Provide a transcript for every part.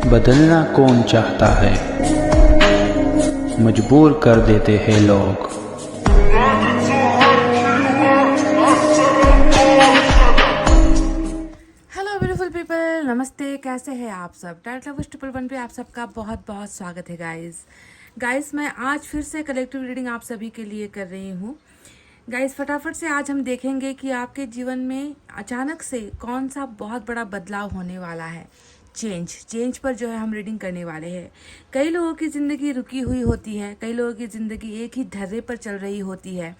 बदलना कौन चाहता है, मजबूर कर देते हैं लोग। हेलो ब्यूटीफुल पीपल, नमस्ते। कैसे हैं आप सब? डायरेक्ट लव ट्रिपल वन पे आप सबका बहुत बहुत स्वागत है गाइस। मैं आज फिर से कलेक्टिव रीडिंग आप सभी के लिए कर रही हूँ। गाइस, फटाफट से आज हम देखेंगे कि आपके जीवन में अचानक से कौन सा बहुत बड़ा बदलाव होने वाला है। चेंज पर जो है हम रीडिंग करने वाले हैं। कई लोगों की ज़िंदगी रुकी हुई होती है, कई लोगों की ज़िंदगी एक ही ढर्रे पर चल रही होती है,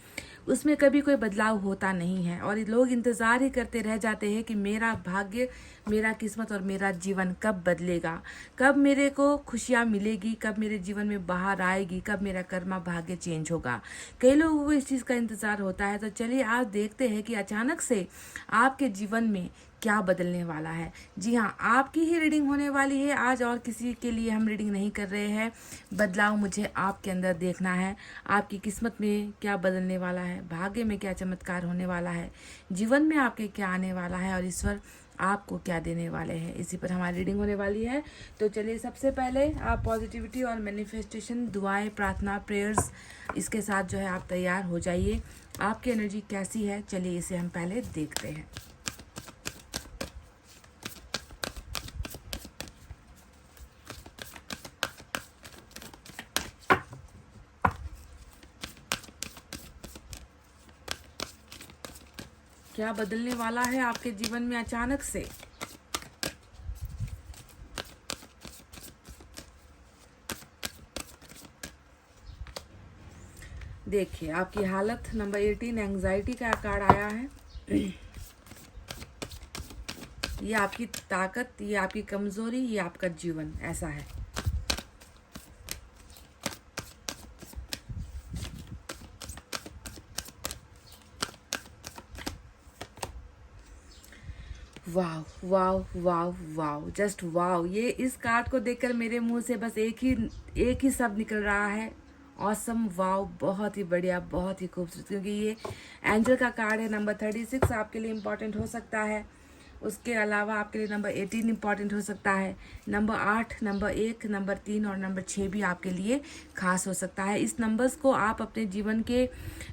उसमें कभी कोई बदलाव होता नहीं है और लोग इंतज़ार ही करते रह जाते हैं कि मेरा भाग्य, मेरा किस्मत और मेरा जीवन कब बदलेगा, कब मेरे को खुशियाँ मिलेगी, कब मेरे जीवन में बाहर आएगी, कब मेरा कर्मा भाग्य चेंज होगा। कई लोगों को इस चीज़ का इंतज़ार होता है। तो चलिए आज देखते हैं कि अचानक से आपके जीवन में क्या बदलने वाला है। जी हाँ, आपकी ही रीडिंग होने वाली है आज, और किसी के लिए हम रीडिंग नहीं कर रहे हैं। बदलाव मुझे आपके अंदर देखना है। आपकी किस्मत में क्या बदलने वाला है, भाग्य में क्या चमत्कार होने वाला है, जीवन में आपके क्या आने वाला है और ईश्वर आपको क्या देने वाले हैं, इसी पर हमारी रीडिंग होने वाली है। तो चलिए सबसे पहले आप पॉजिटिविटी और मैनिफेस्टेशन, दुआएं, प्रार्थना, प्रेयर्स, इसके साथ जो है आप तैयार हो जाइए। आपकी एनर्जी कैसी है, चलिए इसे हम पहले देखते हैं। क्या बदलने वाला है आपके जीवन में अचानक से? देखिए, आपकी हालत नंबर 18 एंग्जाइटी का कार्ड आया है। ये आपकी ताकत, ये आपकी कमजोरी, ये आपका जीवन, ऐसा है। वाव वाव वाव वाव, जस्ट वाव। ये इस कार्ड को देखकर मेरे मुंह से बस एक ही शब्द निकल रहा है, ऑसम, वाव। बहुत ही बढ़िया, बहुत ही खूबसूरत, क्योंकि ये एंजल का कार्ड है। नंबर 36 आपके लिए इम्पॉर्टेंट हो सकता है। उसके अलावा आपके लिए नंबर 18 इम्पॉर्टेंट हो सकता है। नंबर 8, नंबर 1, नंबर 3 और नंबर 6 भी आपके लिए खास हो सकता है। इस नंबर्स को आप अपने जीवन के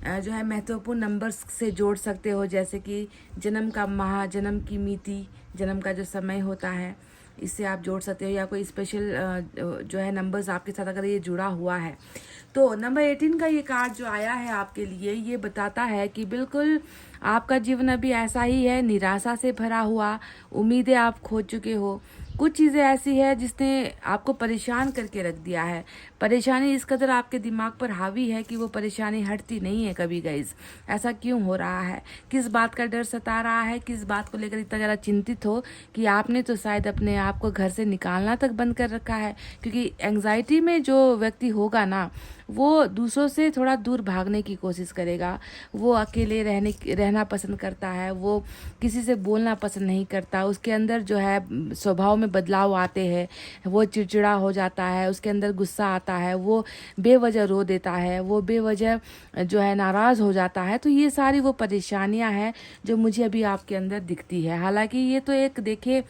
जो है महत्वपूर्ण नंबर्स से जोड़ सकते हो, जैसे कि जन्म का माह, जन्म की मिति, जन्म का जो समय होता है, इससे आप जोड़ सकते हो, या कोई स्पेशल जो है नंबर्स आपके साथ अगर ये जुड़ा हुआ है। तो नंबर 18 का ये कार्ड जो आया है आपके लिए, ये बताता है कि बिल्कुल आपका जीवन अभी ऐसा ही है, निराशा से भरा हुआ, उम्मीदें आप खो चुके हो। कुछ चीज़ें ऐसी है जिसने आपको परेशान करके रख दिया है। परेशानी इस कदर आपके दिमाग पर हावी है कि वो परेशानी हटती नहीं है कभी। गाइज, ऐसा क्यों हो रहा है? किस बात का डर सता रहा है? किस बात को लेकर इतना ज़्यादा चिंतित हो कि आपने तो शायद अपने आप को घर से निकालना तक बंद कर रखा है? क्योंकि एंग्जाइटी में जो व्यक्ति होगा ना, वो दूसरों से थोड़ा दूर भागने की कोशिश करेगा। वो अकेले रहना पसंद करता है, वो किसी से बोलना पसंद नहीं करता। उसके अंदर जो है स्वभाव में बदलाव आते हैं, वो चिड़चिड़ा हो जाता है, उसके अंदर गुस्सा आता है, वो बेवजह रो देता है, वो बेवजह जो है नाराज़ हो जाता है। तो ये सारी वो परेशानियां हैं जो मुझे अभी आपके अंदर दिखती है। हालांकि ये तो एक, देखिए,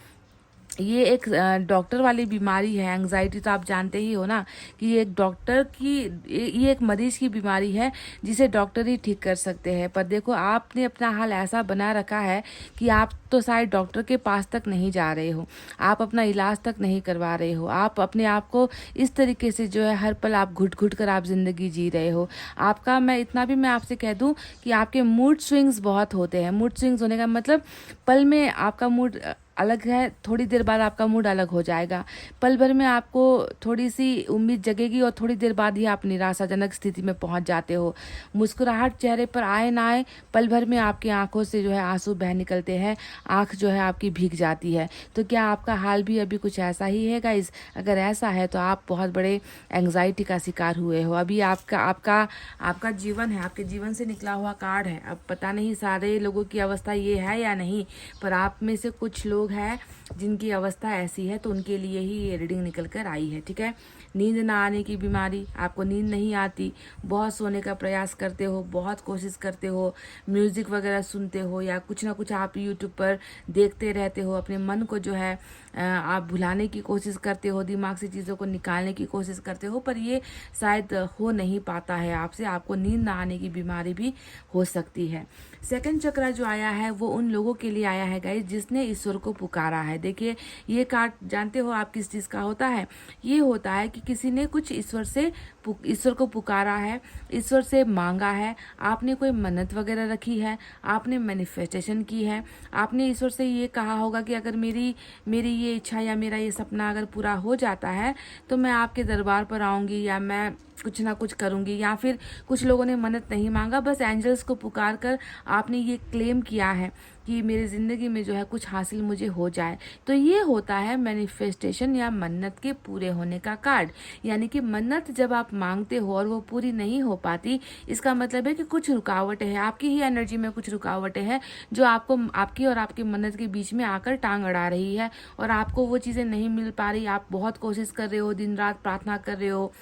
ये एक डॉक्टर वाली बीमारी है। एंग्जाइटी तो आप जानते ही हो ना कि ये एक डॉक्टर की, ये एक मरीज की बीमारी है जिसे डॉक्टर ही ठीक कर सकते हैं। पर देखो, आपने अपना हाल ऐसा बना रखा है कि आप तो शायद डॉक्टर के पास तक नहीं जा रहे हो, आप अपना इलाज तक नहीं करवा रहे हो। आप अपने आप को इस तरीके से जो है हर पल आप घुट घुट कर आप जिंदगी जी रहे हो। आपका, मैं इतना भी मैं आपसे कह दूं कि आपके मूड स्विंग्स बहुत होते हैं। मूड स्विंग्स होने का मतलब, पल में आपका मूड अलग है, थोड़ी देर बाद आपका मूड अलग हो जाएगा। पल भर में आपको थोड़ी सी उम्मीद जगेगी और थोड़ी देर बाद ही आप निराशाजनक स्थिति में पहुंच जाते हो। मुस्कुराहट चेहरे पर आए ना आए, पल भर में आपकी आंखों से जो है आंसू बह निकलते हैं, आंख जो है आपकी भीग जाती है। तो क्या आपका हाल भी अभी कुछ ऐसा ही है गाइस? अगर ऐसा है तो आप बहुत बड़े एंग्जाइटी का शिकार हुए हो। अभी आपका आपका आपका जीवन है, आपके जीवन से निकला हुआ कार्ड है। अब पता नहीं सारे लोगों की अवस्था ये है या नहीं, पर आप में से कुछ लोग लोग हैं जिनकी अवस्था ऐसी है तो उनके लिए ही ये रीडिंग निकल कर आई है, ठीक है। नींद ना आने की बीमारी, आपको नींद नहीं आती, बहुत सोने का प्रयास करते हो, बहुत कोशिश करते हो, म्यूज़िक वगैरह सुनते हो या कुछ ना कुछ आप यूट्यूब पर देखते रहते हो, अपने मन को जो है आप भुलाने की कोशिश करते हो, दिमाग से चीज़ों को निकालने की कोशिश करते हो, पर ये शायद हो नहीं पाता है आपसे, आपको नींद ना आने की बीमारी भी हो सकती है। सेकंड चक्र जो आया है वो उन लोगों के लिए आया है गाइस जिसने ईश्वर को पुकारा है। देखिए ये कार्ड जानते हो आप किस चीज़ का होता है, ये होता है कि किसी ने कुछ ईश्वर को पुकारा है, ईश्वर से मांगा है, आपने कोई मन्नत वगैरह रखी है, आपने मैनिफेस्टेशन की है, आपने ईश्वर से ये कहा होगा कि अगर मेरी ये इच्छा या मेरा ये सपना अगर पूरा हो जाता है तो मैं आपके दरबार पर आऊँगी या मैं कुछ ना कुछ करूँगी। या फिर कुछ लोगों ने मन्नत नहीं मांगा, बस एंजल्स को पुकार कर आपने ये क्लेम किया है कि मेरी ज़िंदगी में जो है कुछ हासिल मुझे हो जाए। तो ये होता है मैनिफेस्टेशन या मन्नत के पूरे होने का कार्ड। यानी कि मन्नत जब आप मांगते हो और वो पूरी नहीं हो पाती, इसका मतलब है कि कुछ रुकावटें हैं, आपकी ही एनर्जी में कुछ रुकावटें हैं जो आपको आपकी और आपकी मन्नत के बीच में आकर टांग अड़ा रही है और आपको वो चीज़ें नहीं मिल पा रही। आप बहुत कोशिश कर रहे हो, दिन रात प्रार्थना कर रहे हो,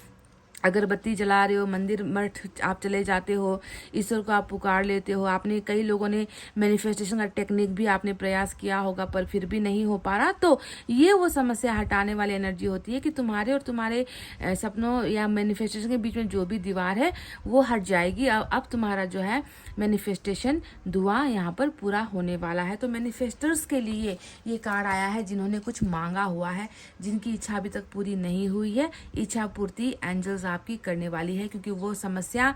अगरबत्ती जला रहे हो, मंदिर मठ आप चले जाते हो, ईश्वर को आप पुकार लेते हो। आपने कई लोगों ने मैनिफेस्टेशन का टेक्निक भी आपने प्रयास किया होगा पर फिर भी नहीं हो पा रहा। तो ये वो समस्या हटाने वाली एनर्जी होती है कि तुम्हारे और तुम्हारे सपनों या मैनिफेस्टेशन के बीच में जो भी दीवार है वो हट जाएगी। अब तुम्हारा जो है मैनिफेस्टेशन दुआ यहाँ पर पूरा होने वाला है। तो मैनिफेस्टर्स के लिए ये कार्ड आया है जिन्होंने कुछ मांगा हुआ है, जिनकी इच्छा अभी तक पूरी नहीं हुई है, इच्छा पूर्ति एंजल्स आपकी करने वाली है क्योंकि वो समस्या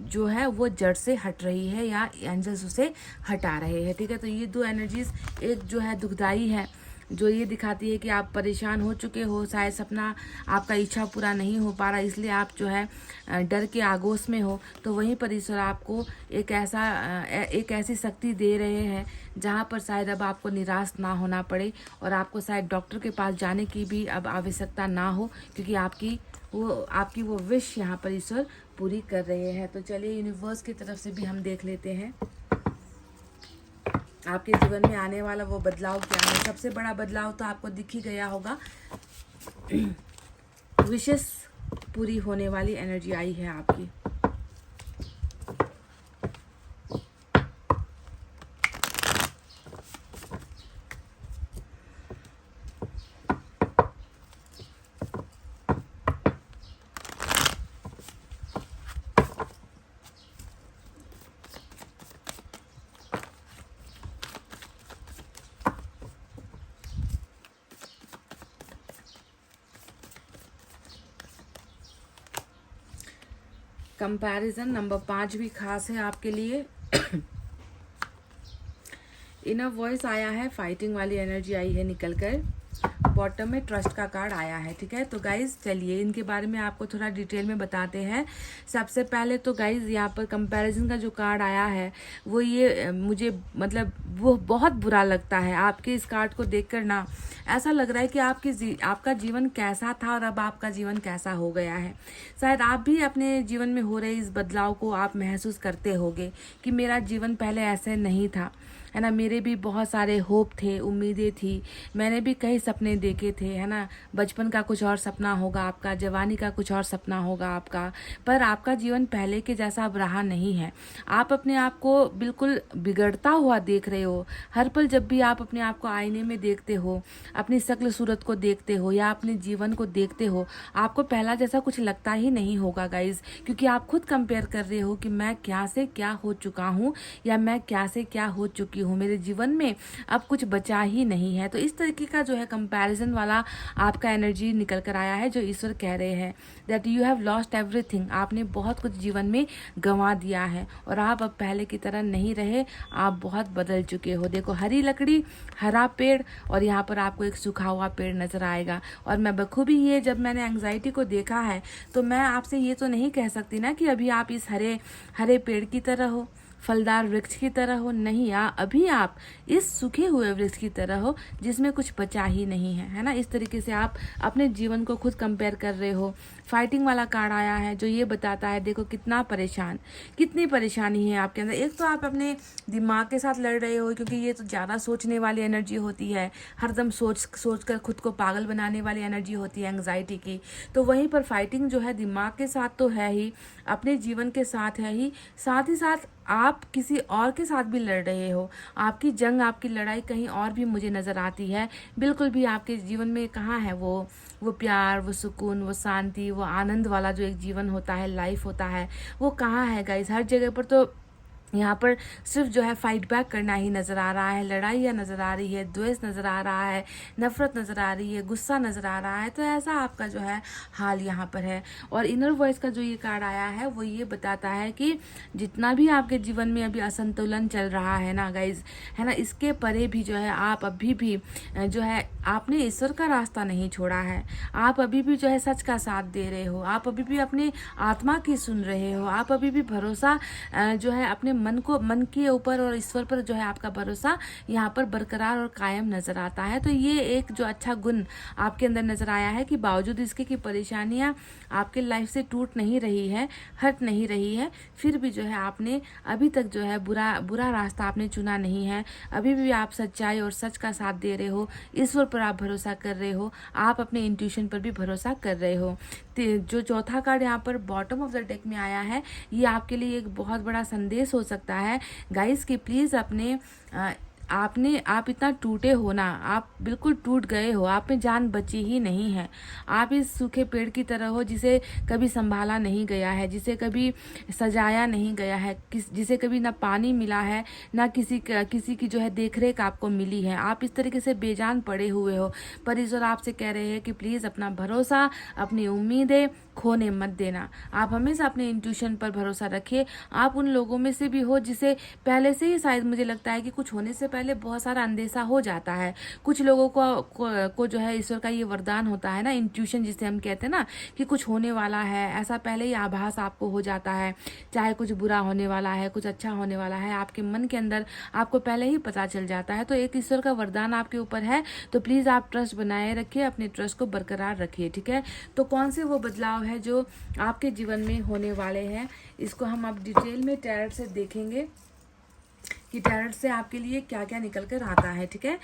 जो है वो जड़ से हट रही है या एंजल्स उसे हटा रहे हैं, ठीक है। तो ये दो एनर्जीज, एक जो है दुखदाई है जो ये दिखाती है कि आप परेशान हो चुके हो, शायद सपना आपका इच्छा पूरा नहीं हो पा रहा इसलिए आप जो है डर के आगोश में हो। तो वहीं पर ईश्वर आपको एक ऐसी शक्ति दे रहे हैं जहाँ पर शायद अब आपको निराश ना होना पड़े और आपको शायद डॉक्टर के पास जाने की भी अब आवश्यकता ना हो क्योंकि आपकी वो विश यहाँ पर ईश्वर पूरी कर रहे हैं। तो चलिए यूनिवर्स की तरफ से भी हम देख लेते हैं आपके जीवन में आने वाला वो बदलाव क्या है। सबसे बड़ा बदलाव तो आपको दिख ही गया होगा, विशेष पूरी होने वाली एनर्जी आई है आपकी। कंपैरिजन नंबर 5 भी खास है आपके लिए। इनर वॉइस आया है, फाइटिंग वाली एनर्जी आई है निकल कर, बॉटम में ट्रस्ट का कार्ड आया है, ठीक है। तो गाइज चलिए इनके बारे में आपको थोड़ा डिटेल में बताते हैं। सबसे पहले तो गाइज यहाँ पर कंपैरिजन का जो कार्ड आया है वो ये मुझे मतलब वो बहुत बुरा लगता है। आपके इस कार्ड को देखकर ना ऐसा लग रहा है कि आपका जीवन कैसा था और अब आपका जीवन कैसा हो गया है। शायद आप भी अपने जीवन में हो रहे इस बदलाव को आप महसूस करते होंगे कि मेरा जीवन पहले ऐसे नहीं था, है ना। मेरे भी बहुत सारे होप थे, उम्मीदें थी, मैंने भी कई सपने देखे थे, है ना। बचपन का कुछ और सपना होगा आपका, जवानी का कुछ और सपना होगा आपका, पर आपका जीवन पहले के जैसा अब रहा नहीं है। आप अपने आप को बिल्कुल बिगड़ता हुआ देख रहे हो। हर पल जब भी आप अपने आप को आईने में देखते हो, अपनी शक्ल सूरत को देखते हो या अपने जीवन को देखते हो, आपको पहला जैसा कुछ लगता ही नहीं होगा गाइज, क्योंकि आप खुद कंपेयर कर रहे हो कि मैं क्या से क्या हो चुका हूँ या मैं क्या से क्या हो चुकी हूँ, मेरे जीवन में अब कुछ बचा ही नहीं है। तो इस तरीके का जो है कंपैरिजन वाला आपका एनर्जी निकल कर आया है जो ईश्वर कह रहे हैं that you have lost everything. आपने बहुत कुछ जीवन में गंवा दिया है और आप अब पहले की तरह नहीं रहे, आप बहुत बदल चुके हो। देखो हरी लकड़ी, हरा पेड़ और यहाँ पर आपको एक सूखा हुआ पेड़ नजर आएगा। और मैं बखूबी ये जब मैंने एंग्जाइटी को देखा है तो मैं आपसे ये तो नहीं कह सकती ना कि अभी आप इस हरे पेड़ की तरह हो, फलदार वृक्ष की तरह हो, नहीं, अभी आप इस सूखे हुए वृक्ष की तरह हो जिसमें कुछ बचा ही नहीं है, है ना। इस तरीके से आप अपने जीवन को खुद कंपेयर कर रहे हो। फाइटिंग वाला कार्ड आया है जो ये बताता है देखो कितना परेशान, कितनी परेशानी है आपके अंदर। एक तो आप अपने दिमाग के साथ लड़ रहे हो क्योंकि ये तो ज़्यादा सोचने वाली एनर्जी होती है, हरदम सोच कर खुद को पागल बनाने वाली एनर्जी होती है एंग्जाइटी की। तो वहीं पर फाइटिंग जो है दिमाग के साथ तो है ही, अपने जीवन के साथ है ही साथ आप किसी और के साथ भी लड़ रहे हो। आपकी जंग, आपकी लड़ाई कहीं और भी मुझे नज़र आती है। बिल्कुल भी आपके जीवन में कहाँ है वो प्यार, वो सुकून, वो शांति, वो आनंद वाला जो एक जीवन होता है, लाइफ होता है, वो कहाँ है गाइस। हर जगह पर तो यहाँ पर सिर्फ जो है फाइट बैक करना ही नज़र आ रहा है, लड़ाइयाँ नज़र आ रही है, द्वेष नज़र आ रहा है, नफ़रत नज़र आ रही है, गुस्सा नज़र आ रहा है। तो ऐसा आपका जो है हाल यहाँ पर है। और इनर वॉइस का जो ये कार्ड आया है वो ये बताता है कि जितना भी आपके जीवन में अभी असंतुलन चल रहा है ना गाइज, है ना, इसके परे भी जो है आप अभी भी जो है आपने ईश्वर का रास्ता नहीं छोड़ा है। आप अभी भी जो है सच का साथ दे रहे हो, आप अभी भी अपने आत्मा की सुन रहे हो, आप अभी भी भरोसा जो है अपने मन के ऊपर और ईश्वर पर जो है आपका भरोसा यहाँ पर बरकरार और कायम नजर आता है। तो ये एक जो अच्छा गुण आपके अंदर नजर आया है कि बावजूद इसके कि परेशानियाँ आपके लाइफ से टूट नहीं रही है, हट नहीं रही है, फिर भी जो है आपने अभी तक जो है बुरा रास्ता आपने चुना नहीं है। अभी भी आप सच्चाई और सच का साथ दे रहे हो, ईश्वर पर आप भरोसा कर रहे हो, आप अपने इंट्यूशन पर भी भरोसा कर रहे हो। जो चौथा कार्ड यहाँ पर बॉटम ऑफ द डेक में आया है, ये आपके लिए एक बहुत बड़ा संदेश हो सकता है गाइस कि प्लीज़ अपने आप इतना टूटे हो ना, आप बिल्कुल टूट गए हो, आप में जान बची ही नहीं है। आप इस सूखे पेड़ की तरह हो जिसे कभी संभाला नहीं गया है, जिसे कभी सजाया नहीं गया है, जिसे कभी ना पानी मिला है, ना किसी की जो है देखरेख आपको मिली है। आप इस तरीके से बेजान पड़े हुए हो। पर ईश्वर आपसे कह रहे हैं कि प्लीज़ अपना भरोसा, अपनी उम्मीदें खोने मत देना। आप हमेशा अपने इंट्यूशन पर भरोसा रखिए। आप उन लोगों में से भी हो जिसे पहले से ही शायद मुझे लगता है कि कुछ होने से पहले बहुत सारा अंदेशा हो जाता है। कुछ लोगों को जो है ईश्वर का ये वरदान होता है ना, इंट्यूशन जिसे हम कहते हैं ना, कि कुछ होने वाला है, ऐसा पहले ही आभास आपको हो जाता है। चाहे कुछ बुरा होने वाला है, कुछ अच्छा होने वाला है, आपके मन के अंदर आपको पहले ही पता चल जाता है। तो एक ईश्वर का वरदान आपके ऊपर है। तो प्लीज़ आप ट्रस्ट बनाए रखिए, अपने ट्रस्ट को बरकरार रखिए, ठीक है। तो कौन से वो बदलाव है जो आपके जीवन में होने वाले हैं, इसको हम अब डिटेल में टैरोट से देखेंगे कि टैरोट से आपके लिए क्या क्या निकल कर आता है, ठीक है।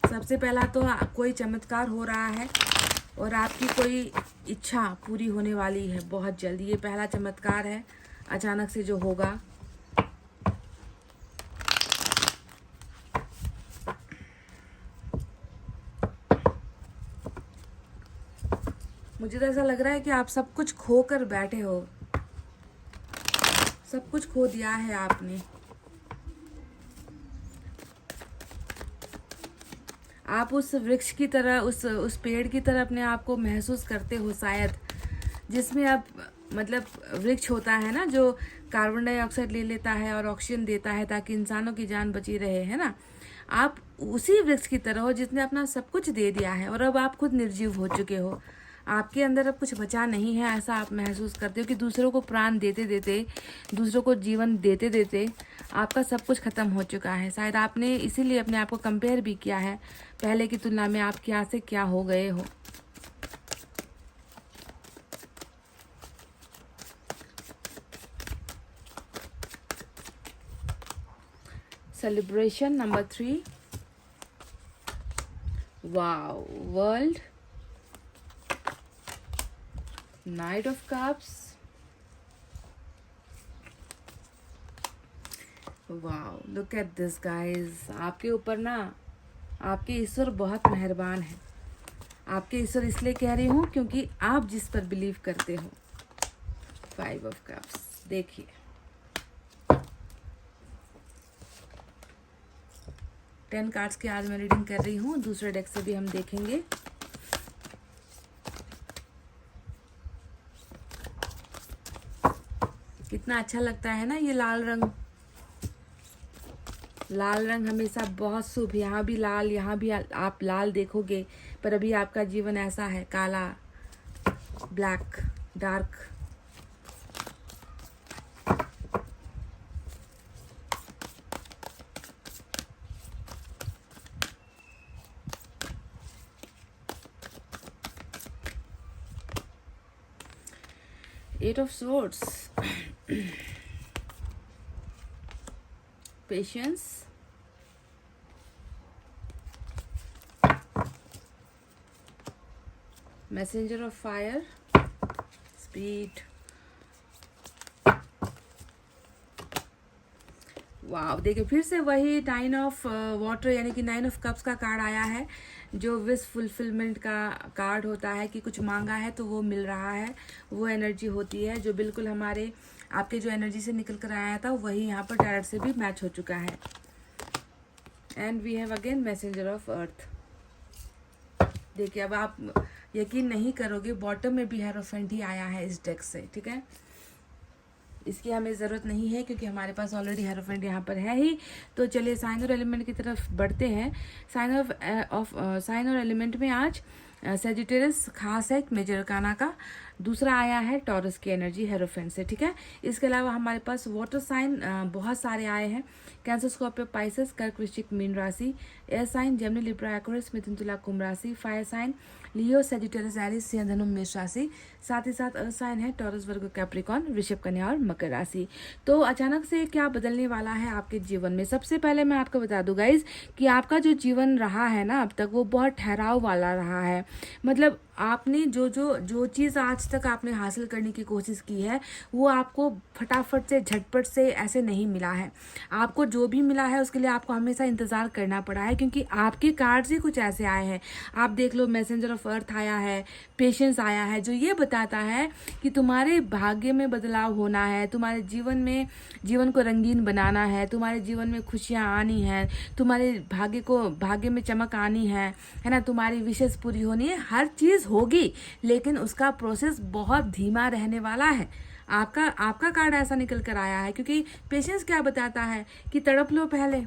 सबसे पहला तो कोई चमत्कार हो रहा है और आपकी कोई इच्छा पूरी होने वाली है बहुत जल्दी। ये पहला चमत्कार है अचानक से जो होगा। मुझे तो ऐसा लग रहा है कि आप सब कुछ खो कर बैठे हो, सब कुछ खो दिया है आपने। आप उस वृक्ष की तरह, उस पेड़ की तरह अपने आप को महसूस करते हो शायद, जिसमें अब मतलब वृक्ष होता है ना जो कार्बन डाइऑक्साइड ले लेता है और ऑक्सीजन देता है ताकि इंसानों की जान बची रहे, है ना। आप उसी वृक्ष की तरह हो जिसने अपना सब कुछ दे दिया है और अब आप खुद निर्जीव हो चुके हो। आपके अंदर अब कुछ बचा नहीं है, ऐसा आप महसूस करते हो कि दूसरों को प्राण देते देते, दूसरों को जीवन देते देते आपका सब कुछ खत्म हो चुका है। शायद आपने इसीलिए अपने आप को कंपेयर भी किया है पहले की तुलना में, आप क्या से क्या हो गए हो। Celebration number 3, wow, world, night of cups, wow, look at this guys. आपके ऊपर ना आपके ईश्वर बहुत मेहरबान है। आपके ईश्वर इसलिए कह रही हूँ क्योंकि आप जिस पर बिलीव करते हो। 5 ऑफ कप्स, देखिए 10 कार्ड्स की आज मैं रीडिंग कर रही हूँ, दूसरे डेक से भी हम देखेंगे। कितना अच्छा लगता है ना ये लाल रंग। लाल रंग हमेशा बहुत शुभ, यहाँ भी लाल, यहाँ भी आप लाल देखोगे, पर अभी आपका जीवन ऐसा है, काला, black, dark. 8 of swords. Patience. Messenger of fire. Speed. वाह, देखिए फिर से वही 9 ऑफ वाटर यानी कि 9 ऑफ कप्स का कार्ड आया है, जो विश फुलफिलमेंट का कार्ड होता है कि कुछ मांगा है तो वो मिल रहा है। वो एनर्जी होती है जो बिल्कुल हमारे आपके जो एनर्जी से निकल कर आया था वही यहाँ पर टैरट से भी मैच हो चुका है। And we have again messenger of earth. देखिए अब आप यकीन नहीं करोगे, बॉटम में भी हेरोफेंट ही आया है इस डेक से, ठीक है। इसकी हमें ज़रूरत नहीं है क्योंकि हमारे पास ऑलरेडी हेरोफेंट यहाँ पर है ही। तो चलिए साइन और एलिमेंट की तरफ बढ़ते हैं। साइन और एलिमेंट में आज सेजिटेरियस खास है, मेजर अरकाना का। दूसरा आया है टॉरस की एनर्जी हेरोफेंट से, ठीक है। इसके अलावा हमारे पास वाटर साइन बहुत सारे आए हैं। कैंसर, स्कॉर्पियो, पाइसेस, कर्क, वृश्चिक, मीन राशि। Air sign Gemini, Libra, Aquarius, मिथुन, तुला, कुंभ राशि। Fire sign Leo, Sagittarius, Aries, सिंह, धनु, मेष राशि। साथ ही साथ अर्थ साइन है टॉरस, वर्गो, कैप्रिकॉन, वृषभ, कन्या और मकर राशि। तो अचानक से क्या बदलने वाला है आपके जीवन में? सबसे पहले मैं आपको बता दूं गाइज कि आपका जो जीवन रहा है ना अब तक, वो बहुत ठहराव वाला रहा है। मतलब आपने जो चीज़ आज तक आपने हासिल करने की कोशिश की है वो आपको फटाफट से झटपट से ऐसे नहीं मिला है। आपको जो भी मिला है उसके लिए आपको हमेशा इंतज़ार करना पड़ा है, क्योंकि आपके कार्ड्स ही कुछ ऐसे आए हैं। आप देख लो, मैसेंजर ऑफ अर्थ आया है, पेशेंस आया है, जो ये बताता है कि तुम्हारे भाग्य में बदलाव होना है, तुम्हारे जीवन को रंगीन बनाना है, तुम्हारे जीवन में खुशियाँ आनी है, तुम्हारे भाग्य में चमक आनी है ना, तुम्हारी विशेष पूरी होनी है। हर चीज़ होगी, लेकिन उसका प्रोसेस बहुत धीमा रहने वाला है। आपका कार्ड ऐसा निकल कर आया है, क्योंकि पेशेंस क्या बताता है कि तड़प लो पहले,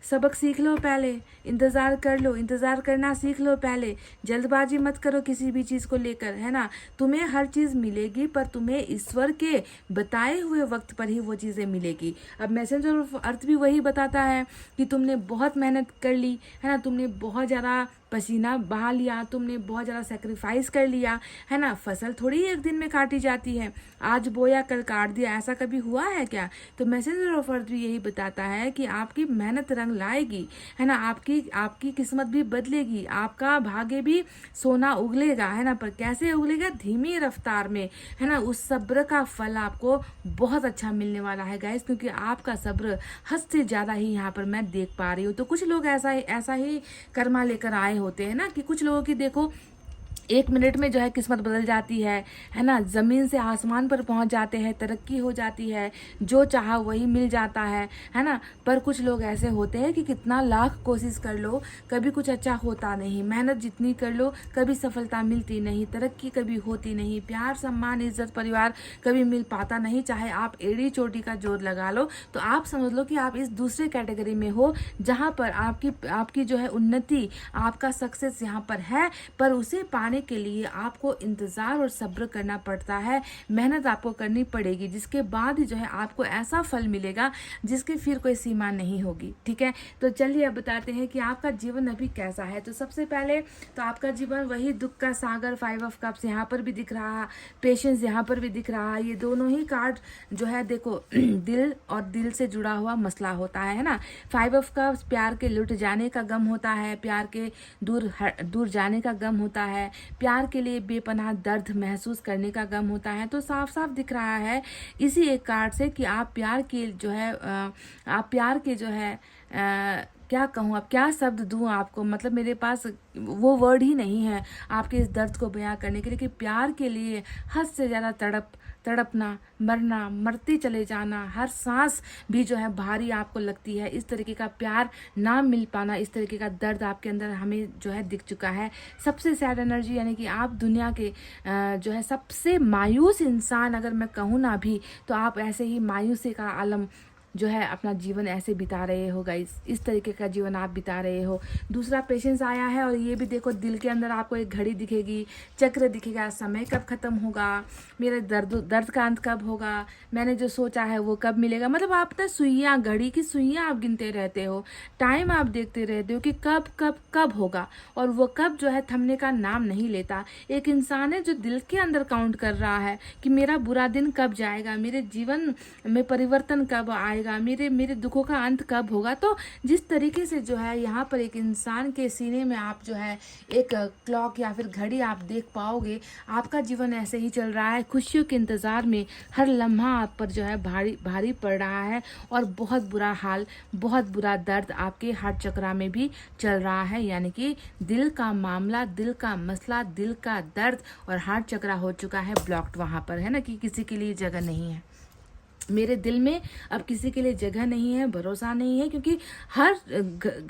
सबक सीख लो पहले, इंतज़ार कर लो, इंतज़ार करना सीख लो पहले, जल्दबाजी मत करो किसी भी चीज़ को लेकर, है ना। तुम्हें हर चीज़ मिलेगी, पर तुम्हें ईश्वर के बताए हुए वक्त पर ही वो चीज़ें मिलेगी। अब मैसेंजर ऑफ अर्थ भी वही बताता है कि तुमने बहुत मेहनत कर ली, है ना, तुमने बहुत ज़्यादा पसीना बहा लिया, तुमने बहुत ज़्यादा सेक्रीफाइस कर लिया, है ना। फसल थोड़ी एक दिन में काटी जाती है, आज बोया कल काट दिया, ऐसा कभी हुआ है क्या? तो मैसेंजर ऑफ अर्थ भी यही बताता है कि आपकी मेहनत रंग लाएगी, है ना, आपकी किस्मत भी बदलेगी, आपका भाग्य भी सोना उगलेगा, है ना। पर कैसे उगलेगा? धीमी रफ्तार में, है ना। उस सब्र का फल आपको बहुत अच्छा मिलने वाला है गाइस, क्योंकि आपका सब्र हद से ज़्यादा ही यहाँ पर मैं देख पा रही हूँ। तो कुछ लोग ऐसा ही कर्मा लेकर आए होते हैं ना, कि कुछ लोगों की देखो 1 मिनट में जो है किस्मत बदल जाती है ना, ज़मीन से आसमान पर पहुंच जाते हैं, तरक्की हो जाती है, जो चाहा वही मिल जाता है ना। पर कुछ लोग ऐसे होते हैं कि कितना लाख कोशिश कर लो कभी कुछ अच्छा होता नहीं, मेहनत जितनी कर लो कभी सफलता मिलती नहीं, तरक्की कभी होती नहीं, प्यार, सम्मान, इज्जत, परिवार कभी मिल पाता नहीं। चाहे आप एड़ी चोटी का जोर लगा लो, तो आप समझ लो कि आप इस दूसरे कैटेगरी में हो, जहाँ पर आपकी जो है उन्नति, आपका सक्सेस यहाँ पर है, पर उसे पाने के लिए आपको इंतजार और सब्र करना पड़ता है, मेहनत आपको करनी पड़ेगी, जिसके बाद ही जो है आपको ऐसा फल मिलेगा जिसकी फिर कोई सीमा नहीं होगी, ठीक है। तो चलिए अब बताते हैं कि आपका जीवन अभी कैसा है। तो सबसे पहले तो आपका जीवन वही दुख का सागर, 5 ऑफ कप्स यहाँ पर भी दिख रहा, पेशेंस यहाँ पर भी दिख रहा। ये दोनों ही कार्ड जो है देखो दिल और दिल से जुड़ा हुआ मसला होता है ना। 5 ऑफ कप्स प्यार के लुट जाने का गम होता है, प्यार के दूर जाने का गम होता है, प्यार के लिए बेपनाह दर्द महसूस करने का गम होता है। तो साफ साफ दिख रहा है इसी एक कार्ड से कि आप प्यार के जो है क्या कहूँ, अब क्या शब्द दूँ आपको, मतलब मेरे पास वो वर्ड ही नहीं है आपके इस दर्द को बयां करने के लिए, कि प्यार के लिए हद से ज़्यादा तड़पना, मरना, मरते चले जाना, हर सांस भी जो है भारी आपको लगती है, इस तरीके का प्यार ना मिल पाना, इस तरीके का दर्द आपके अंदर हमें जो है दिख चुका है। सबसे सैड एनर्जी, यानी कि आप दुनिया के जो है सबसे मायूस इंसान अगर मैं कहूँ ना अभी, तो आप ऐसे ही मायूसी का आलम जो है अपना जीवन ऐसे बिता रहे हो गाइस, इस तरीके का जीवन आप बिता रहे हो। दूसरा पेशेंस आया है, और ये भी देखो दिल के अंदर आपको एक घड़ी दिखेगी, चक्र दिखेगा, समय कब खत्म होगा, मेरे दर्द का अंत कब होगा, मैंने जो सोचा है वो कब मिलेगा। मतलब आप ना सुइयाँ, घड़ी की सुइयाँ आप गिनते रहते हो, टाइम आप देखते रहते हो कि कब कब कब होगा, और वो कब जो है थमने का नाम नहीं लेता। एक इंसान है जो दिल के अंदर काउंट कर रहा है कि मेरा बुरा दिन कब जाएगा, मेरे जीवन में परिवर्तन कब आएगा, मेरे दुखों का अंत कब होगा। तो जिस तरीके से जो है यहाँ पर एक इंसान के सीने में आप जो है एक क्लॉक या फिर घड़ी आप देख पाओगे, आपका जीवन ऐसे ही चल रहा है, खुशियों के इंतज़ार में हर लम्हा आप पर जो है भारी भारी पड़ रहा है, और बहुत बुरा हाल, बहुत बुरा दर्द आपके हार्ट चक्रा में भी चल रहा है। यानी कि दिल का मामला, दिल का मसला, दिल का दर्द और हार्ट चक्रा हो चुका है ब्लॉक्ड वहाँ पर, है ना, कि किसी के लिए जगह नहीं है। मेरे दिल में अब किसी के लिए जगह नहीं है, भरोसा नहीं है, क्योंकि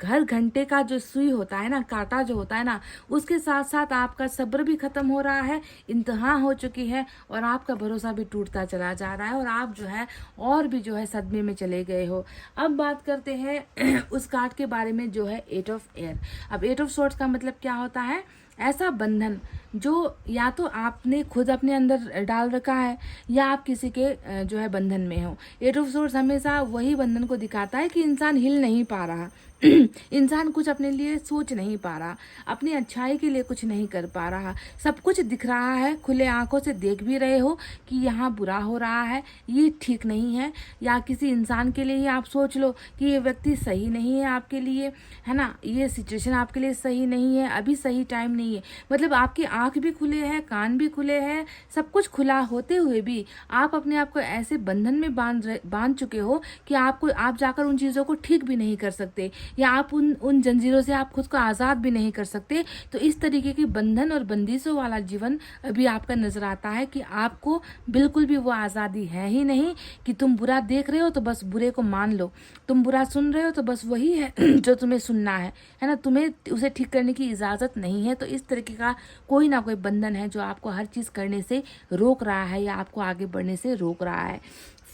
हर घंटे का जो सुई होता है ना, कांटा जो होता है ना, उसके साथ साथ आपका सब्र भी खत्म हो रहा है, इंतहा हो चुकी है, और आपका भरोसा भी टूटता चला जा रहा है, और आप जो है और भी जो है सदमे में चले गए हो। अब बात करते हैं उस कार्ड के बारे में जो है 8 ऑफ एयर। अब 8 ऑफ सोर्ट्स का मतलब क्या होता है? ऐसा बंधन जो या तो आपने खुद अपने अंदर डाल रखा है, या आप किसी के जो है बंधन में हो। 8 ऑफ सोर्ट्स हमेशा वही बंधन को दिखाता है कि इंसान हिल नहीं पा रहा, इंसान कुछ अपने लिए सोच नहीं पा रहा, अपनी अच्छाई के लिए कुछ नहीं कर पा रहा। सब कुछ दिख रहा है, खुले आंखों से देख भी रहे हो कि यहाँ बुरा हो रहा है, ये ठीक नहीं है, या किसी इंसान के लिए ही आप सोच लो कि ये व्यक्ति सही नहीं है आपके लिए, है ना, ये सिचुएशन आपके लिए सही नहीं है, अभी सही टाइम नहीं है। मतलब आपकी आंख भी खुले हैं, कान भी खुले हैं, सब कुछ खुला होते हुए भी आप अपने आप को ऐसे बंधन में बांध चुके हो कि आप जाकर उन चीज़ों को ठीक भी नहीं कर सकते, या आप उन जंजीरों से आप खुद को आज़ाद भी नहीं कर सकते। तो इस तरीके की बंधन और बंदिशों वाला जीवन अभी आपका नजर आता है कि आपको बिल्कुल भी वो आज़ादी है ही नहीं कि तुम बुरा देख रहे हो तो बस बुरे को मान लो, तुम बुरा सुन रहे हो तो बस वही है जो तुम्हें सुनना है ना, तुम्हें उसे ठीक करने की इजाज़त नहीं है। तो इस तरीके का कोई ना कोई बंधन है जो आपको हर चीज़ करने से रोक रहा है, या आपको आगे बढ़ने से रोक रहा है।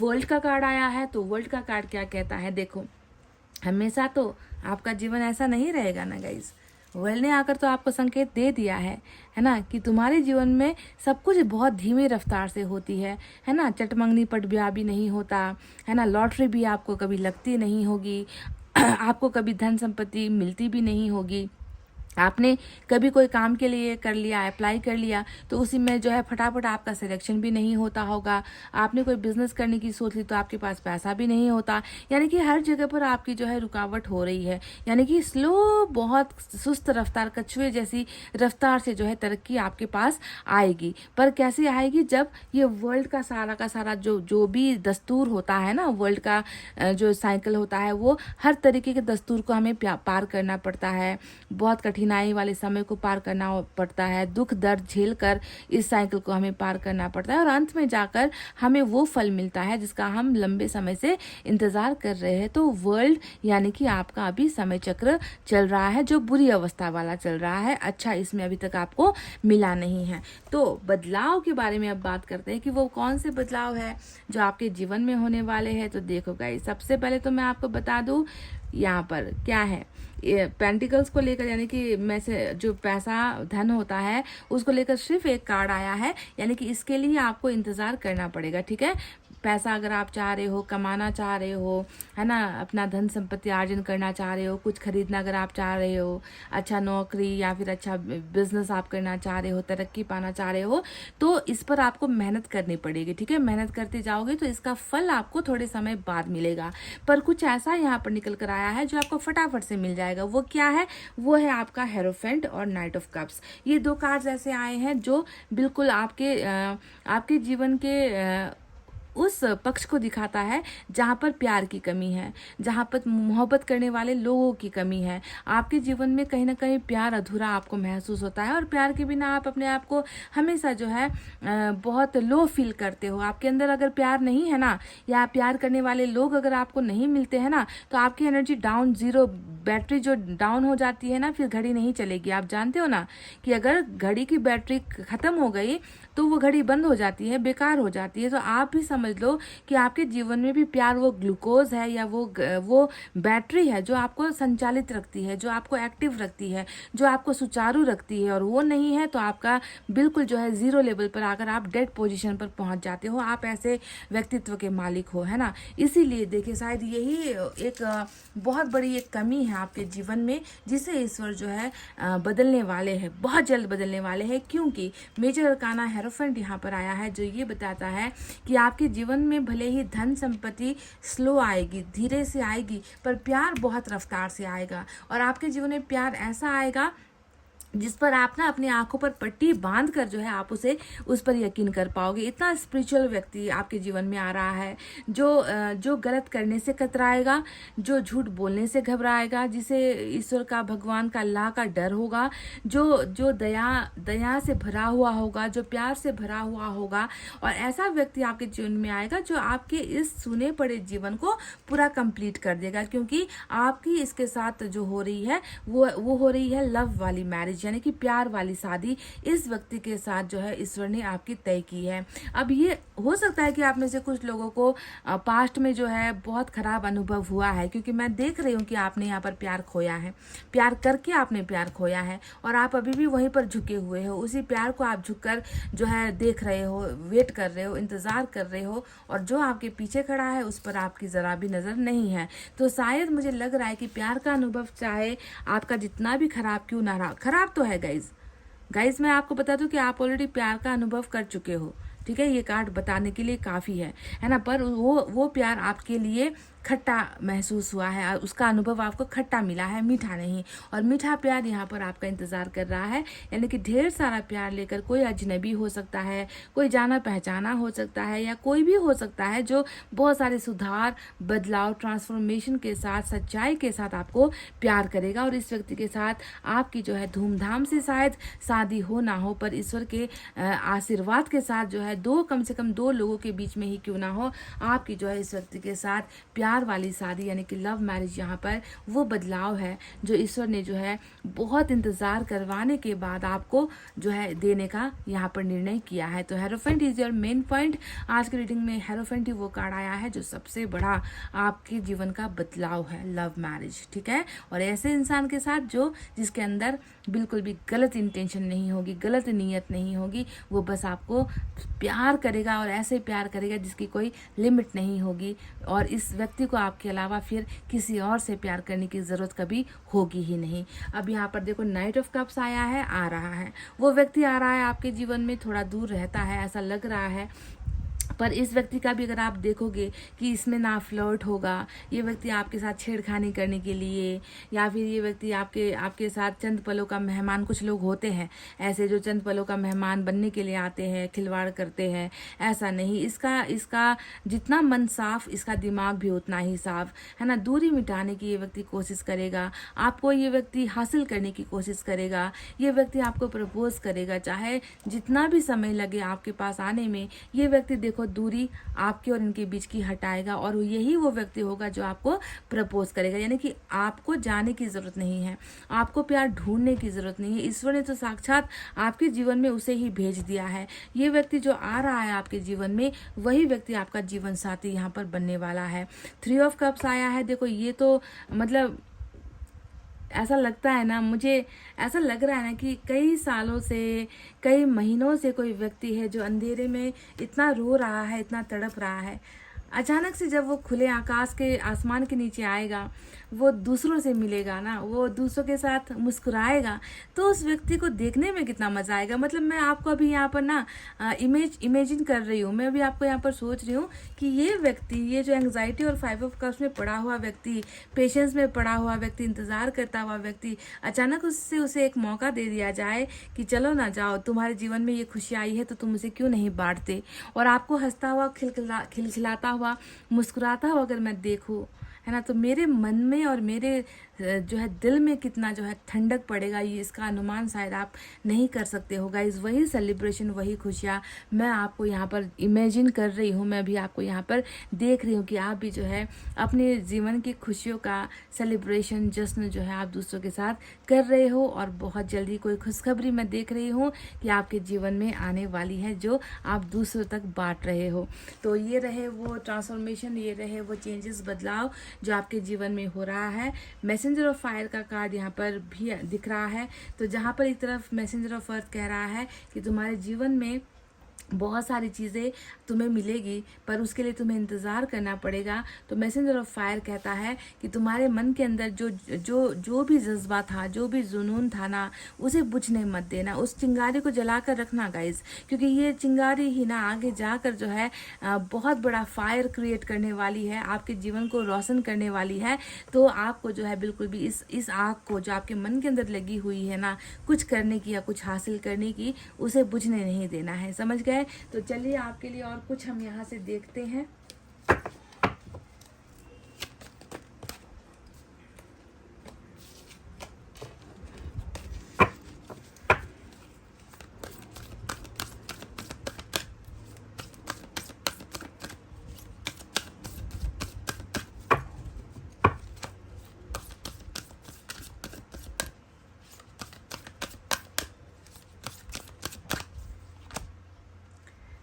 वर्ल्ड का कार्ड आया है, तो वर्ल्ड का कार्ड क्या कहता है? देखो, हमेशा तो आपका जीवन ऐसा नहीं रहेगा ना गाइस। वर्ल्ड ने आकर तो आपको संकेत दे दिया है ना, कि तुम्हारे जीवन में सब कुछ बहुत धीमी रफ्तार से होती है ना, चटमंगनी पट ब्याह भी नहीं होता, है ना, लॉटरी भी आपको कभी लगती नहीं होगी, आपको कभी धन संपत्ति मिलती भी नहीं होगी। आपने कभी कोई काम के लिए कर लिया, अप्लाई कर लिया, तो उसी में जो है फटाफट आपका सिलेक्शन भी नहीं होता होगा। आपने कोई बिजनेस करने की सोच ली तो आपके पास पैसा भी नहीं होता। यानी कि हर जगह पर आपकी जो है रुकावट हो रही है, यानी कि स्लो, बहुत सुस्त रफ्तार, कछुए जैसी रफ्तार से जो है तरक्की आपके पास आएगी। पर कैसे आएगी? जब ये वर्ल्ड का सारा जो भी दस्तूर होता है ना, वर्ल्ड का जो साइकिल होता है, वो हर तरीके के दस्तूर को हमें पार करना पड़ता है, बहुत कठिनाई वाले समय को पार करना पड़ता है, दुख दर्द झेल कर इस साइकिल को हमें पार करना पड़ता है, और अंत में जाकर हमें वो फल मिलता है जिसका हम लंबे समय से इंतजार कर रहे हैं। तो वर्ल्ड यानी कि आपका अभी समय चक्र चल रहा है जो बुरी अवस्था वाला चल रहा है, अच्छा इसमें अभी तक आपको मिला नहीं है। तो बदलाव के बारे में अब बात करते हैं कि वो कौन से बदलाव है जो आपके जीवन में होने वाले हैं। तो देखो गाइस, सबसे पहले तो मैं आपको बता दूं यहाँ पर क्या है, ये पेंटिकल्स को लेकर, यानी कि में से जो पैसा धन होता है उसको लेकर सिर्फ एक कार्ड आया है, यानी कि इसके लिए आपको इंतजार करना पड़ेगा। ठीक है, पैसा अगर आप चाह रहे हो, कमाना चाह रहे हो, है ना, अपना धन संपत्ति अर्जन करना चाह रहे हो, कुछ खरीदना अगर आप चाह रहे हो, अच्छा नौकरी या फिर अच्छा बिजनेस आप करना चाह रहे हो, तरक्की पाना चाह रहे हो, तो इस पर आपको मेहनत करनी पड़ेगी। ठीक है, मेहनत करते जाओगे तो इसका फल आपको थोड़े समय बाद मिलेगा। पर कुछ ऐसा यहाँ पर निकल कर आया है जो आपको फटाफट से मिल जाएगा। वो क्या है? वो है आपका हेरोफेंट और नाइट ऑफ कप्स। ये दो कार्ड्स ऐसे आए हैं जो बिल्कुल आपके जीवन के उस पक्ष को दिखाता है जहाँ पर प्यार की कमी है, जहाँ पर मोहब्बत करने वाले लोगों की कमी है। आपके जीवन में कहीं ना कहीं प्यार अधूरा आपको महसूस होता है, और प्यार के बिना आप अपने आप को हमेशा जो है बहुत लो फील करते हो। आपके अंदर अगर प्यार नहीं है ना, या प्यार करने वाले लोग अगर आपको नहीं मिलते हैं ना, तो आपकी एनर्जी डाउन, जीरो, बैटरी जो डाउन हो जाती है ना, फिर घड़ी नहीं चलेगी। आप जानते हो ना कि अगर घड़ी की बैटरी खत्म हो गई तो वो घड़ी बंद हो जाती है, बेकार हो जाती है। तो आप भी समझ समझ लो कि आपके जीवन में भी प्यार वो ग्लूकोज है या वो बैटरी है जो आपको संचालित रखती है, जो आपको एक्टिव रखती है, जो आपको सुचारू रखती है। और वो नहीं है तो आपका बिल्कुल जो है जीरो लेवल पर आकर आप डेड पोजीशन पर पहुंच जाते हो। आप ऐसे व्यक्तित्व के मालिक हो, है ना। इसीलिए देखिए शायद यही एक बहुत बड़ी एक कमी है आपके जीवन में, जिसे ईश्वर जो है बदलने वाले हैं, बहुत जल्द बदलने वाले हैं। क्योंकि मेजर अरकाना हेरोफेंट यहाँ पर आया है जो ये बताता है कि आपके जीवन में भले ही धन संपत्ति स्लो आएगी, धीरे से आएगी, पर प्यार बहुत रफ्तार से आएगा। और आपके जीवन में प्यार ऐसा आएगा जिस पर आप ना अपनी आंखों पर पट्टी बांध कर जो है आप उस पर यकीन कर पाओगे। इतना स्पिरिचुअल व्यक्ति आपके जीवन में आ रहा है जो गलत करने से कतराएगा, जो झूठ बोलने से घबराएगा, जिसे ईश्वर का, भगवान का, अल्लाह का डर होगा, जो दया से भरा हुआ होगा, जो प्यार से भरा हुआ होगा। और ऐसा व्यक्ति आपके जीवन में आएगा जो आपके इस सुने पड़े जीवन को पूरा कंप्लीट कर देगा। क्योंकि आपकी इसके साथ जो हो रही है वो हो रही है लव वाली मैरिज, यानी कि प्यार वाली शादी इस व्यक्ति के साथ जो है ईश्वर ने आपकी तय की है। अब ये हो सकता है कि आप में से कुछ लोगों को पास्ट में जो है बहुत खराब अनुभव हुआ है, क्योंकि मैं देख रही हूँ कि आपने यहाँ पर प्यार खोया है, प्यार करके आपने प्यार खोया है और आप अभी भी वहीं पर झुके हुए हो। उसी प्यार को आप झुककर जो है देख रहे हो, वेट कर रहे हो, इंतजार कर रहे हो, और जो आपके पीछे खड़ा है उस पर आपकी जरा भी नजर नहीं है। तो शायद मुझे लग रहा है कि प्यार का अनुभव चाहे आपका जितना भी खराब क्यों ना रहा, खराब तो है गाइज मैं आपको बता दूं कि आप ऑलरेडी प्यार का अनुभव कर चुके हो। ठीक है, ये कार्ड बताने के लिए काफी है ना। पर वो प्यार आपके लिए खट्टा महसूस हुआ है, उसका अनुभव आपको खट्टा मिला है, मीठा नहीं। और मीठा प्यार यहाँ पर आपका इंतजार कर रहा है, यानी कि ढेर सारा प्यार लेकर कोई अजनबी हो सकता है, कोई जाना पहचाना हो सकता है, या कोई भी हो सकता है जो बहुत सारे सुधार, बदलाव, ट्रांसफॉर्मेशन के साथ, सच्चाई के साथ आपको प्यार करेगा। और इस व्यक्ति के साथ आपकी जो है धूमधाम से शायद शादी हो ना हो, पर ईश्वर के आशीर्वाद के साथ जो है कम से कम दो लोगों के बीच में ही क्यों ना हो, आपकी जो है इस व्यक्ति के साथ प्यार वाली शादी, यानी कि लव मैरिज, यहाँ पर वो बदलाव है जो ईश्वर ने जो है बहुत इंतजार करवाने के बाद आपको जो है देने का यहाँ पर निर्णय किया है। तो hierophant is your main point. आज की रीडिंग में हेरोफेंट ही वो कार्ड आया है जो सबसे बड़ा आपके जीवन का बदलाव है, लव मैरिज। ठीक है, और ऐसे इंसान के साथ जिसके अंदर बिल्कुल भी गलत इंटेंशन नहीं होगी, गलत नीयत नहीं होगी, वो बस आपको प्यार करेगा और ऐसे प्यार करेगा जिसकी कोई लिमिट नहीं होगी। और इस व्यक्ति को आपके अलावा फिर किसी और से प्यार करने की ज़रूरत कभी होगी ही नहीं। अब यहाँ पर देखो नाइट ऑफ कप्स आया है, आ रहा है, वो व्यक्ति आ रहा है आपके जीवन में, थोड़ा दूर रहता है ऐसा लग रहा है। पर इस व्यक्ति का भी अगर आप देखोगे कि इसमें ना फ्लर्ट होगा, ये व्यक्ति आपके साथ छेड़खानी करने के लिए, या फिर ये व्यक्ति आपके साथ चंद पलों का मेहमान, कुछ लोग होते हैं ऐसे जो चंद पलों का मेहमान बनने के लिए आते हैं, खिलवाड़ करते हैं, ऐसा नहीं। इसका जितना मन साफ, इसका दिमाग भी उतना ही साफ, है ना। दूरी मिटाने की ये व्यक्ति कोशिश करेगा, आपको ये व्यक्ति हासिल करने की कोशिश करेगा, ये व्यक्ति आपको प्रपोज करेगा, चाहे जितना भी समय लगे आपके पास आने में। ये व्यक्ति देखो दूरी आपके और इनके बीच की हटाएगा, और यही वो व्यक्ति होगा जो आपको प्रपोज करेगा। यानी कि आपको जाने की जरूरत नहीं है, आपको प्यार ढूंढने की जरूरत नहीं है, ईश्वर ने तो साक्षात आपके जीवन में उसे ही भेज दिया है। ये व्यक्ति जो आ रहा है आपके जीवन में, वही व्यक्ति आपका जीवन साथी यहाँ पर बनने वाला है। 3 ऑफ कप्स आया है, देखो ये तो मतलब ऐसा लगता है ना, मुझे ऐसा लग रहा है ना कि कई सालों से, कई महीनों से कोई व्यक्ति है जो अंधेरे में इतना रो रहा है, इतना तड़प रहा है। अचानक से जब वो खुले आकाश के, आसमान के नीचे आएगा, वो दूसरों से मिलेगा ना, वो दूसरों के साथ मुस्कुराएगा, तो उस व्यक्ति को देखने में कितना मजा आएगा। मतलब मैं आपको अभी यहाँ पर ना इमेजिन कर रही हूँ, मैं अभी आपको यहाँ पर सोच रही हूँ कि ये व्यक्ति, ये जो एंग्जाइटी और 5 ऑफ कप्स में पड़ा हुआ व्यक्ति, पेशेंस में पड़ा हुआ व्यक्ति, इंतजार करता हुआ व्यक्ति, अचानक उसे एक मौका दे दिया जाए कि चलो ना, जाओ, तुम्हारे जीवन में ये खुशी आई है तो तुम उसे क्यों नहीं बांटते। और आपको हंसता हुआ, खिलखिलाता हुआ, मुस्कुराता हुआ अगर मैं देखूँ, है ना, तो मेरे मन में और मेरे जो है दिल में कितना जो है ठंडक पड़ेगा, ये इसका अनुमान शायद आप नहीं कर सकते हो गाइज। वही सेलिब्रेशन, वही खुशियाँ मैं आपको यहाँ पर इमेजिन कर रही हूँ, मैं भी आपको यहाँ पर देख रही हूँ कि आप भी जो है अपने जीवन की खुशियों का सेलिब्रेशन, जश्न जो है आप दूसरों के साथ कर रहे हो। और बहुत जल्दी कोई खुशखबरी मैं देख रही हूँ कि आपके जीवन में आने वाली है, जो आप दूसरों तक बांट रहे हो। तो ये रहे वो ट्रांसफॉर्मेशन, ये रहे वो चेंजेस, बदलाव जो आपके जीवन में हो रहा है। मैसेंजर ऑफ फायर का कार्ड यहाँ पर भी दिख रहा है। तो जहाँ पर एक तरफ मैसेंजर ऑफ अर्थ कह रहा है कि तुम्हारे जीवन में बहुत सारी चीज़ें तुम्हें मिलेगी, पर उसके लिए तुम्हें इंतज़ार करना पड़ेगा। तो मैसेंजर ऑफ फायर कहता है कि तुम्हारे मन के अंदर जो भी जज्बा था, जो भी जुनून था ना, उसे बुझने मत देना, उस चिंगारी को जला कर रखना गाइज, क्योंकि ये चिंगारी ही ना आगे जाकर जो है बहुत बड़ा फायर क्रिएट करने वाली है, आपके जीवन को रोशन करने वाली है। तो आपको जो है बिल्कुल भी इस आग को जो आपके मन के अंदर लगी हुई है ना, कुछ करने की या कुछ हासिल करने की, उसे बुझने नहीं देना है, समझ गए। तो चलिए आपके लिए और कुछ हम यहाँ से देखते हैं।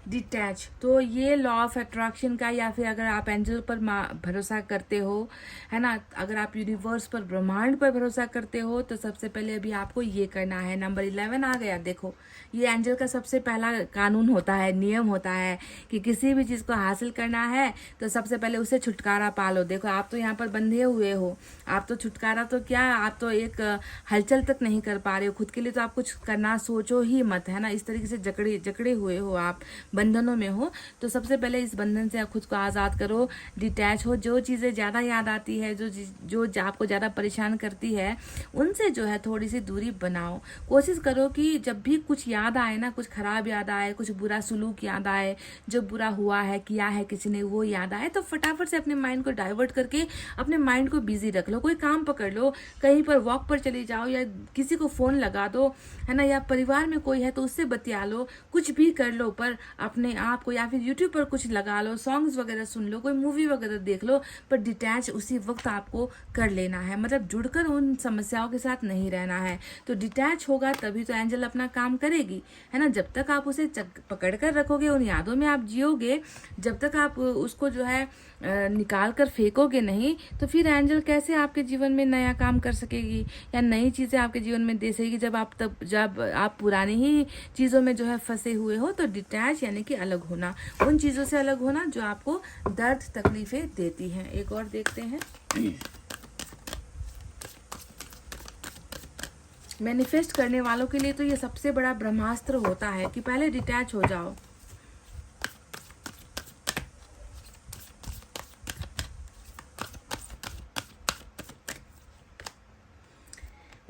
डिटैच, तो ये लॉ ऑफ अट्रैक्शन का, या फिर अगर आप एंजल पर भरोसा करते हो, है ना, अगर आप यूनिवर्स पर, ब्रह्मांड पर भरोसा करते हो, तो सबसे पहले अभी आपको ये करना है। नंबर 11 आ गया, देखो ये एंजल का सबसे पहला कानून होता है, नियम होता है कि किसी भी चीज़ को हासिल करना है तो सबसे पहले उसे छुटकारा पालो। देखो आप तो यहाँ पर बंधे हुए हो, आप तो छुटकारा तो क्या, आप तो एक हलचल तक नहीं कर पा रहे हो खुद के लिए, तो आप कुछ करना सोचो ही मत, है ना। इस तरीके से जकड़े हुए हो आप, बंधनों में हो। तो सबसे पहले इस बंधन से आप खुद को आज़ाद करो, डिटैच हो। जो चीज़ें ज़्यादा याद आती है, जो आपको ज़्यादा परेशान करती है, उनसे जो है थोड़ी सी दूरी बनाओ। कोशिश करो कि जब भी कुछ याद आए ना, कुछ खराब याद आए, कुछ बुरा सलूक याद आए, जो बुरा हुआ है, किया है किसी ने, वो याद आए, तो फटाफट से अपने माइंड को डाइवर्ट करके अपने माइंड को बिजी रख लो। कोई काम पकड़ लो, कहीं पर वॉक पर चले जाओ, या किसी को फ़ोन लगा दो, है ना, या परिवार में कोई है तो उससे बतिया लो, कुछ भी कर लो, पर अपने आप को, या फिर यूट्यूब पर कुछ लगा लो, सॉन्ग्स वगैरह सुन लो, कोई मूवी वगैरह देख लो, पर डिटैच उसी वक्त आपको कर लेना है, मतलब जुड़कर उन समस्याओं के साथ नहीं रहना है। तो डिटैच होगा तभी तो एंजल अपना काम करेगी, है ना। जब तक आप उसे पकड़ कर रखोगे, उन यादों में आप जियोगे, जब तक आप उसको जो है निकाल कर फेंकोगे नहीं, तो फिर एंजल कैसे आपके जीवन में नया काम कर सकेगी या नई चीज़ें आपके जीवन में दे सकेगी, जब आप पुरानी ही चीज़ों में जो है फंसे हुए हो। तो डिटैच यानी कि अलग होना, उन चीज़ों से अलग होना जो आपको दर्द तकलीफें देती हैं। एक और देखते हैं। मैनिफेस्ट करने वालों के लिए तो ये सबसे बड़ा ब्रह्मास्त्र होता है कि पहले डिटैच हो जाओ।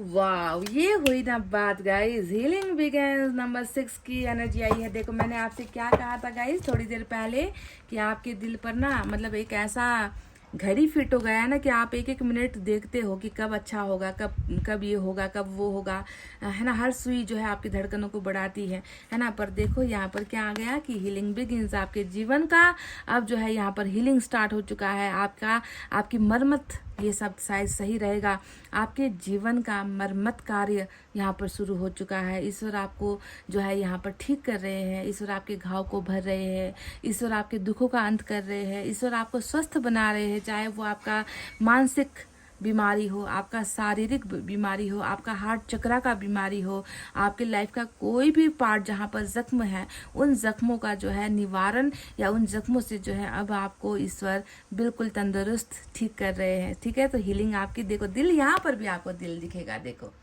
वाह, ये हुई ना बात गाइस। हीलिंग बिगिंस, नंबर 6 की एनर्जी आई है। देखो मैंने आपसे क्या कहा था गाइस थोड़ी देर पहले, कि आपके दिल पर ना, मतलब एक ऐसा घड़ी फिट हो गया है ना, कि आप एक एक मिनट देखते हो कि कब अच्छा होगा, कब ये होगा, कब वो होगा, है ना। हर सुई जो है आपकी धड़कनों को बढ़ाती है ना। पर देखो यहाँ पर क्या आ गया कि हीलिंग बिगिंस, आपके जीवन का अब जो है यहाँ पर हीलिंग स्टार्ट हो चुका है। आपकी मरम्मत, ये सब शायद सही रहेगा, आपके जीवन का मरम्मत कार्य यहाँ पर शुरू हो चुका है। ईश्वर आपको जो है यहाँ पर ठीक कर रहे हैं, ईश्वर आपके घाव को भर रहे हैं, ईश्वर आपके दुखों का अंत कर रहे हैं, ईश्वर आपको स्वस्थ बना रहे हैं, चाहे वो आपका मानसिक बीमारी हो, आपका शारीरिक बीमारी हो, आपका हार्ट चक्रा का बीमारी हो, आपके लाइफ का कोई भी पार्ट जहाँ पर जख्म है, उन जख्मों का जो है निवारण, या उन जख्मों से जो है अब आपको ईश्वर बिल्कुल तंदुरुस्त ठीक कर रहे हैं। ठीक है, तो हीलिंग आपकी, देखो दिल, यहाँ पर भी आपको दिल दिखेगा, देखो,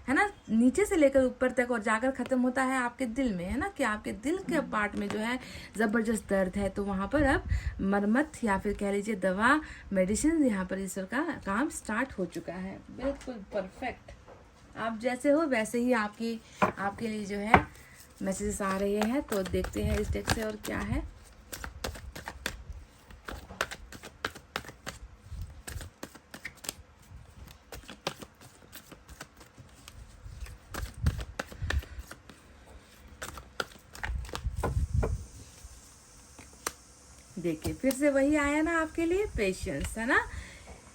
है ना, नीचे से लेकर ऊपर तक, और जाकर खत्म होता है आपके दिल में, है ना, कि आपके दिल के पार्ट में जो है ज़बरदस्त दर्द है। तो वहाँ पर अब मरम्मत, या फिर कह लीजिए दवा, मेडिसिन, यहाँ पर ईश्वर का काम स्टार्ट हो चुका है। बिल्कुल परफेक्ट, आप जैसे हो वैसे ही आपके लिए जो है मैसेजेस आ रहे हैं। तो देखते हैं इस डेक से और क्या है। देखिए फिर से वही आया ना आपके लिए, पेशेंस, है ना।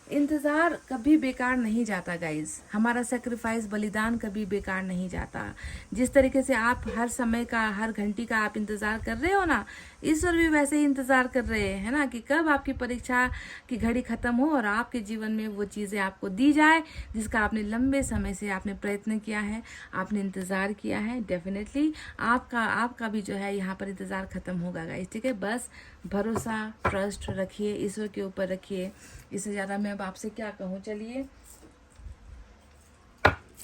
इंतज़ार कभी बेकार नहीं जाता गाइज, हमारा सेक्रीफाइस, बलिदान कभी बेकार नहीं जाता। जिस तरीके से आप हर समय का, हर घंटी का आप इंतज़ार कर रहे हो ना, ईश्वर भी वैसे ही इंतज़ार कर रहे हैं, है ना, कि कब आपकी परीक्षा की घड़ी ख़त्म हो और आपके जीवन में वो चीज़ें आपको दी जाए जिसका आपने लंबे समय से आपने प्रयत्न किया है, आपने इंतज़ार किया है। डेफिनेटली आपका भी जो है यहाँ पर इंतज़ार ख़त्म होगा गाइज, ठीक है। बस भरोसा, ट्रस्ट रखिए, ईश्वर के ऊपर रखिए। इससे ज़्यादा मैं अब आपसे क्या कहूँ। चलिए,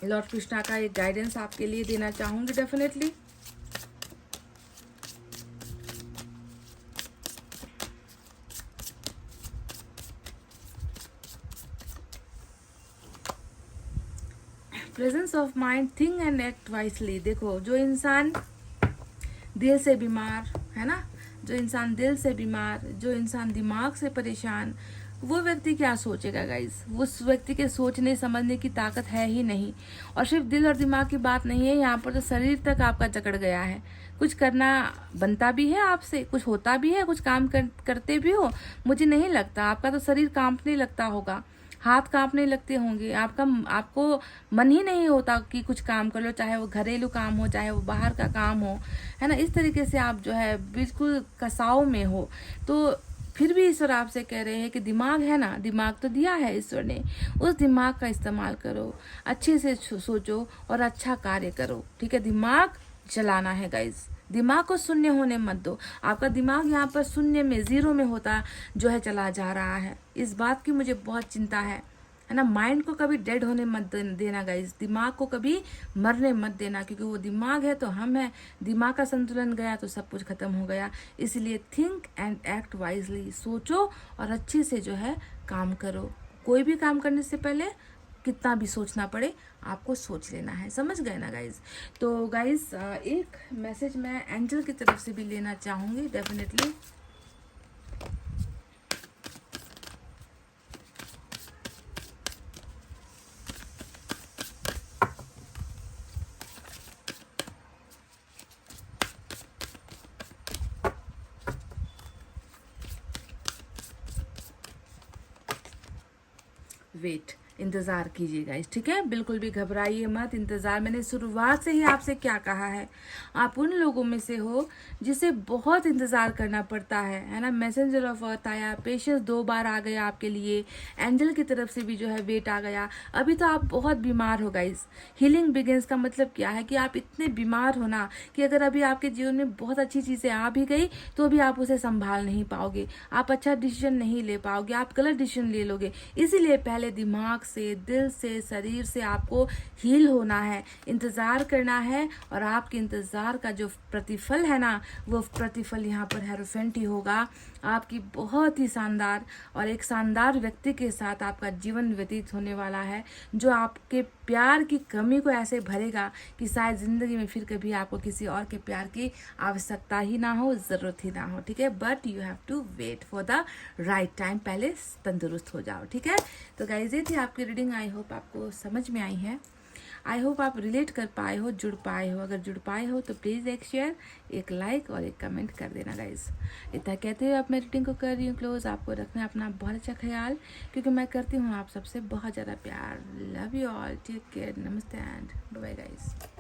लॉर्ड कृष्णा का एक गाइडेंस आपके लिए देना चाहूँगी definitely. Presence of mind, think and act wisely. देखो, जो इंसान दिल से बीमार है ना, जो इंसान दिल से बीमार, जो इंसान दिमाग से परेशान, वो व्यक्ति क्या सोचेगा गाइज। उस व्यक्ति के सोचने समझने की ताकत है ही नहीं। और सिर्फ दिल और दिमाग की बात नहीं है, यहाँ पर तो शरीर तक आपका जकड़ गया है। कुछ करना बनता भी है आपसे, कुछ होता भी है, कुछ काम करते भी हो, मुझे नहीं लगता आपका तो शरीर कांपने लगता होगा, हाथ कांपने लगते होंगे, आपको मन ही नहीं होता कि कुछ काम कर लो, चाहे वो घरेलू काम हो, चाहे वो बाहर का काम हो, है ना। इस तरीके से आप जो है बिल्कुल कसाव में हो। तो फिर भी ईश्वर आपसे कह रहे हैं कि दिमाग है ना, दिमाग तो दिया है ईश्वर ने, उस दिमाग का इस्तेमाल करो, अच्छे से सोचो और अच्छा कार्य करो, ठीक है। दिमाग चलाना है गाइज, दिमाग को शून्य होने मत दो। आपका दिमाग यहाँ पर शून्य में, जीरो में होता जो है चला जा रहा है। इस बात की मुझे बहुत चिंता है ना। माइंड को कभी डेड होने मत देना गाइज, दिमाग को कभी मरने मत देना, क्योंकि वो दिमाग है तो हम है। दिमाग का संतुलन गया तो सब कुछ खत्म हो गया। इसलिए थिंक एंड एक्ट वाइजली, सोचो और अच्छे से जो है काम करो। कोई भी काम करने से पहले कितना भी सोचना पड़े, आपको सोच लेना है, समझ गए ना गाइज। तो गाइज एक मैसेज मैं एंजल की तरफ से भी लेना चाहूँगी डेफिनेटली। वेट, इंतज़ार कीजिएगा, ठीक है। बिल्कुल भी घबराइए मत, इंतज़ार, मैंने शुरुआत से ही आपसे क्या कहा है, आप उन लोगों में से हो जिसे बहुत इंतज़ार करना पड़ता है ना। मैसेंजर ऑफ अर्थ आया, पेशेंस 2 बार आ गया आपके लिए, एंजल की तरफ से भी जो है वेट आ गया। अभी तो आप बहुत बीमार हो गाइस। हीलिंग बिगिंस का मतलब क्या है कि आप इतने बीमार हो ना कि अगर अभी आपके जीवन में बहुत अच्छी चीज़ें आ भी गई तो भी आप उसे संभाल नहीं पाओगे, आप अच्छा डिसीजन नहीं ले पाओगे, आप गलत डिसीजन ले लोगे। इसीलिए पहले दिमाग से, दिल से, शरीर से आपको हील होना है, इंतज़ार करना है। और आपके इंतज़ार का जो प्रतिफल है ना, वो प्रतिफल यहाँ पर हेरोफेंट ही होगा। आपकी बहुत ही शानदार और एक शानदार व्यक्ति के साथ आपका जीवन व्यतीत होने वाला है, जो आपके प्यार की कमी को ऐसे भरेगा कि शायद ज़िंदगी में फिर कभी आपको किसी और के प्यार की आवश्यकता ही ना हो, ज़रूरत ही ना हो, ठीक है। But you have to wait for the right time, पहले तंदुरुस्त हो जाओ, ठीक है। तो गाइस, ये थी आपकी रीडिंग। आई होप आपको समझ में आई है, आई होप आप रिलेट कर पाए हो, जुड़ पाए हो। अगर जुड़ पाए हो तो प्लीज़ एक शेयर, एक लाइक और एक कमेंट कर देना गाइस। इतना कहते हुए अब मैं रीडिंग को कर रही हूँ क्लोज। आपको रखना है अपना बहुत अच्छा ख्याल, क्योंकि मैं करती हूँ आप सबसे बहुत ज़्यादा प्यार। Love you all, take care, नमस्ते एंड बाय गाइस।